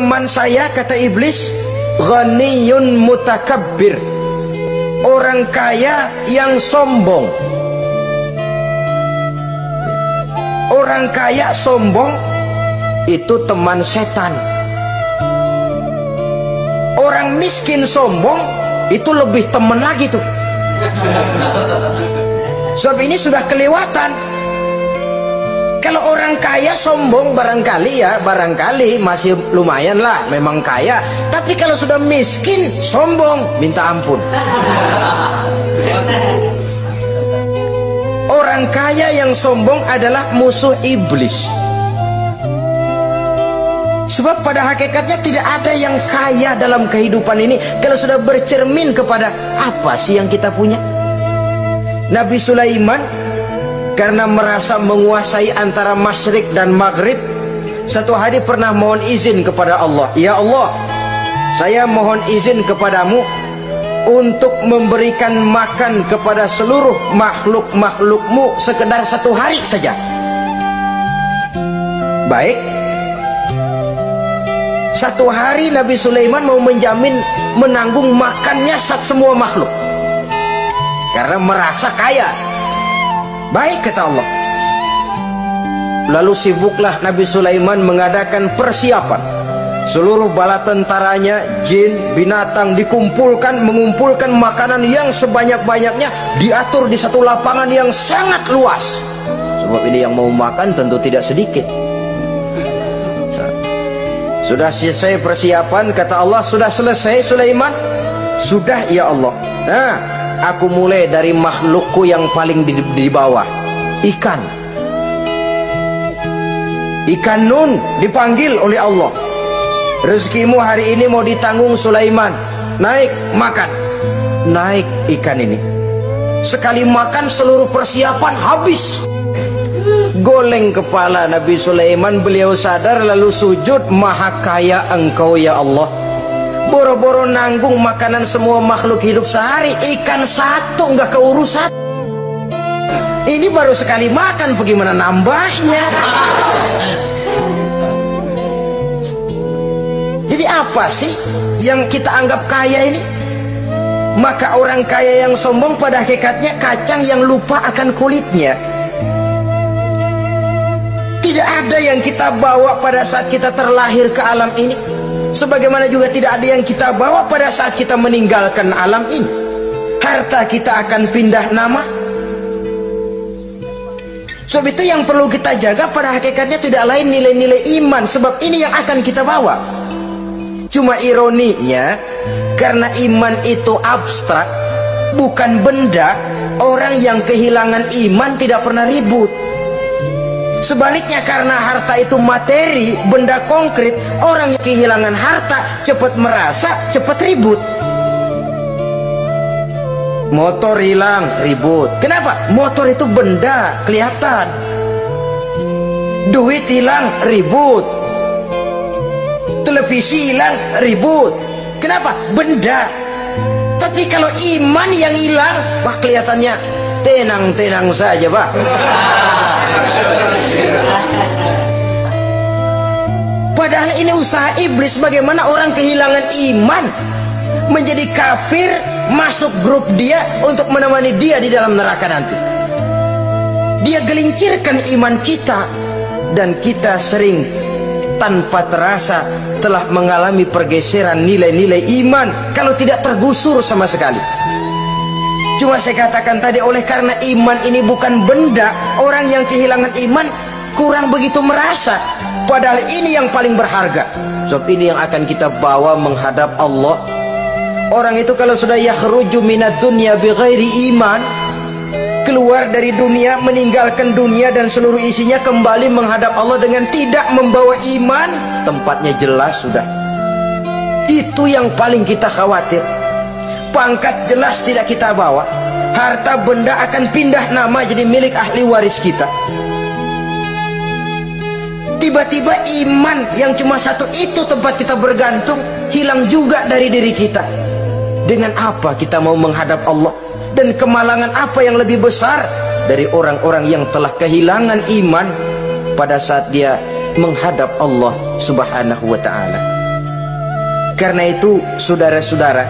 teman saya, kata iblis, ghaniyun mutakabbir, orang kaya yang sombong. Orang kaya sombong itu teman setan. Orang miskin sombong itu lebih teman lagi tuh. Sebab ini sudah kelewatan. Kalau orang kaya sombong barangkali masih lumayan lah, memang kaya. Tapi kalau sudah miskin sombong, minta ampun. Orang kaya yang sombong adalah musuh iblis. Sebab pada hakikatnya tidak ada yang kaya dalam kehidupan ini kalau sudah bercermin kepada apa sih yang kita punya. Nabi Sulaiman karena merasa menguasai antara masyrik dan maghrib, satu hari pernah mohon izin kepada Allah, ya Allah, saya mohon izin kepadamu untuk memberikan makan kepada seluruh makhluk-makhlukmu sekedar satu hari saja. Baik, satu hari Nabi Sulaiman mau menjamin menanggung makannya semua makhluk karena merasa kaya. Baik, kata Allah. Lalu sibuklah Nabi Sulaiman mengadakan persiapan. Seluruh bala tentaranya, jin, binatang dikumpulkan, mengumpulkan makanan yang sebanyak-banyaknya, diatur di satu lapangan yang sangat luas. Sebab ini yang mau makan tentu tidak sedikit. Sudah selesai persiapan, kata Allah, sudah selesai Sulaiman? Sudah, ya Allah. Nah, aku mulai dari makhlukku yang paling di bawah, ikan. Ikan Nun dipanggil oleh Allah. Rezekimu hari ini mau ditanggung Sulaiman. Naik, makan. Naik ikan ini. Sekali makan seluruh persiapan habis. Goleng kepala Nabi Sulaiman, beliau sadar lalu sujud, maha kaya engkau ya Allah. Boro-boro nanggung makanan semua makhluk hidup sehari, ikan satu nggak keurusan. Ini baru sekali makan, bagaimana nambahnya? Jadi apa sih yang kita anggap kaya ini? Maka orang kaya yang sombong pada hakikatnya kacang yang lupa akan kulitnya. Tidak ada yang kita bawa pada saat kita terlahir ke alam ini, sebagaimana juga tidak ada yang kita bawa pada saat kita meninggalkan alam ini. Harta kita akan pindah nama. Sebab itu yang perlu kita jaga pada hakikatnya tidak lain nilai-nilai iman. Sebab ini yang akan kita bawa. Cuma ironinya, karena iman itu abstrak, bukan benda, orang yang kehilangan iman tidak pernah ribut. Sebaliknya karena harta itu materi, benda konkret, orang yang kehilangan harta cepat merasa, cepat ribut. Motor hilang, ribut. Kenapa? Motor itu benda, kelihatan. Duit hilang, ribut. Televisi hilang, ribut. Kenapa? Benda. Tapi kalau iman yang hilang, wah kelihatannya tenang-tenang saja, Pak. Padahal ini usaha iblis, bagaimana orang kehilangan iman menjadi kafir, masuk grup dia untuk menemani dia di dalam neraka nanti. Dia gelincirkan iman kita, dan kita sering tanpa terasa telah mengalami pergeseran nilai-nilai iman kalau tidak tergusur sama sekali. Cuma saya katakan tadi, oleh karena iman ini bukan benda, orang yang kehilangan iman kurang begitu merasa. Padahal ini yang paling berharga. Sebab ini yang akan kita bawa menghadap Allah. Orang itu kalau sudah yakhruju minad dunya bighairi iman, keluar dari dunia, meninggalkan dunia dan seluruh isinya, kembali menghadap Allah dengan tidak membawa iman, tempatnya jelas sudah. Itu yang paling kita khawatir. Pangkat jelas tidak kita bawa, harta benda akan pindah nama jadi milik ahli waris kita. Tiba-tiba iman yang cuma satu itu tempat kita bergantung hilang juga dari diri kita. Dengan apa kita mau menghadap Allah? Dan kemalangan apa yang lebih besar dari orang-orang yang telah kehilangan iman pada saat dia menghadap Allah Subhanahu wa ta'ala? Karena itu saudara-saudara,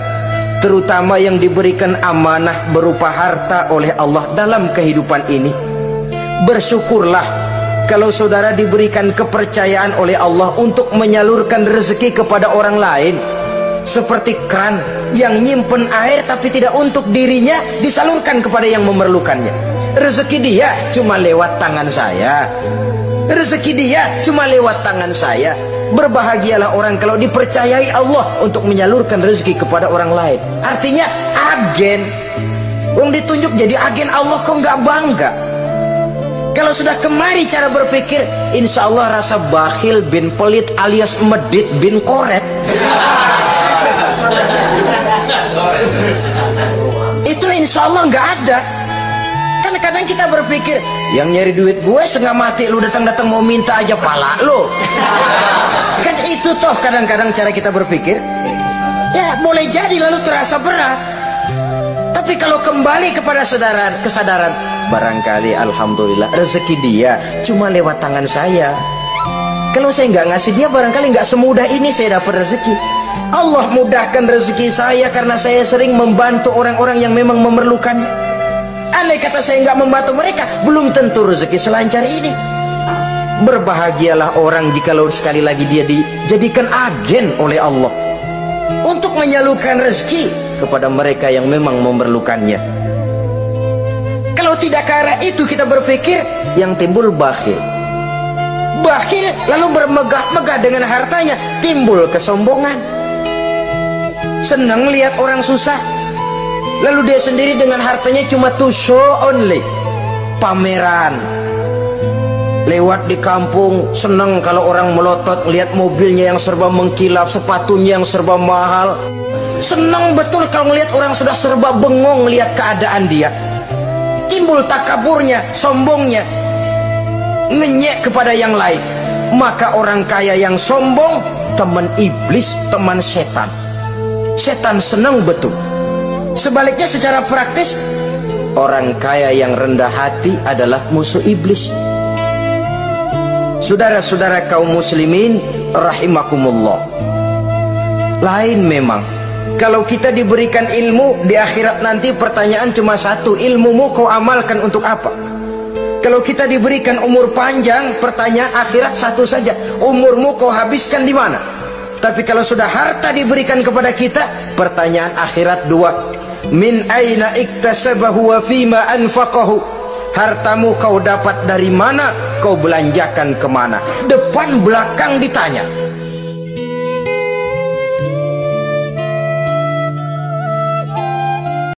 terutama yang diberikan amanah berupa harta oleh Allah dalam kehidupan ini, bersyukurlah kalau saudara diberikan kepercayaan oleh Allah untuk menyalurkan rezeki kepada orang lain. Seperti keran yang nyimpen air tapi tidak untuk dirinya, disalurkan kepada yang memerlukannya. Rezeki dia cuma lewat tangan saya, rezeki dia cuma lewat tangan saya. Berbahagialah orang kalau dipercayai Allah untuk menyalurkan rezeki kepada orang lain. Artinya agen. Wong ditunjuk jadi agen Allah, kok nggak bangga? Kalau sudah kemari cara berpikir, insya Allah rasa bakhil bin pelit alias medit bin koret itu insya Allah nggak ada. Kan kadang kita berpikir, yang nyari duit gue setengah mati, lu datang-datang mau minta aja pala lu. Kan itu toh kadang-kadang cara kita berpikir. Ya boleh jadi lalu terasa berat. Tapi kalau kembali kepada kesadaran, barangkali alhamdulillah rezeki dia cuma lewat tangan saya. Kalau saya nggak ngasih dia, barangkali nggak semudah ini saya dapat rezeki. Allah mudahkan rezeki saya karena saya sering membantu orang-orang yang memang memerlukannya. Andai kata saya nggak membantu mereka, belum tentu rezeki selancar ini. Berbahagialah orang jikalau sekali lagi dia dijadikan agen oleh Allah untuk menyalurkan rezeki kepada mereka yang memang memerlukannya. Kalau tidak ke arah itu kita berpikir, yang timbul bakhil. Bakhil lalu bermegah-megah dengan hartanya, timbul kesombongan. Senang lihat orang susah, lalu dia sendiri dengan hartanya cuma to show only, pameran. Lewat di kampung senang kalau orang melotot lihat mobilnya yang serba mengkilap, sepatunya yang serba mahal. Senang betul kalau melihat orang sudah serba bengong lihat keadaan dia. Timbul takaburnya, sombongnya, ngenyek kepada yang lain. Maka orang kaya yang sombong teman iblis, teman setan. Setan senang betul. Sebaliknya secara praktis, orang kaya yang rendah hati adalah musuh iblis. Saudara-saudara kaum muslimin rahimakumullah, lain memang kalau kita diberikan ilmu di akhirat nanti, pertanyaan cuma satu, ilmumu kau amalkan untuk apa? Kalau kita diberikan umur panjang, pertanyaan akhirat satu saja, umurmu kau habiskan di mana? Tapi kalau sudah harta diberikan kepada kita, pertanyaan akhirat dua, min aina iktasabahu wa fima anfaqahu. Hartamu kau dapat dari mana, kau belanjakan kemana? Depan belakang ditanya.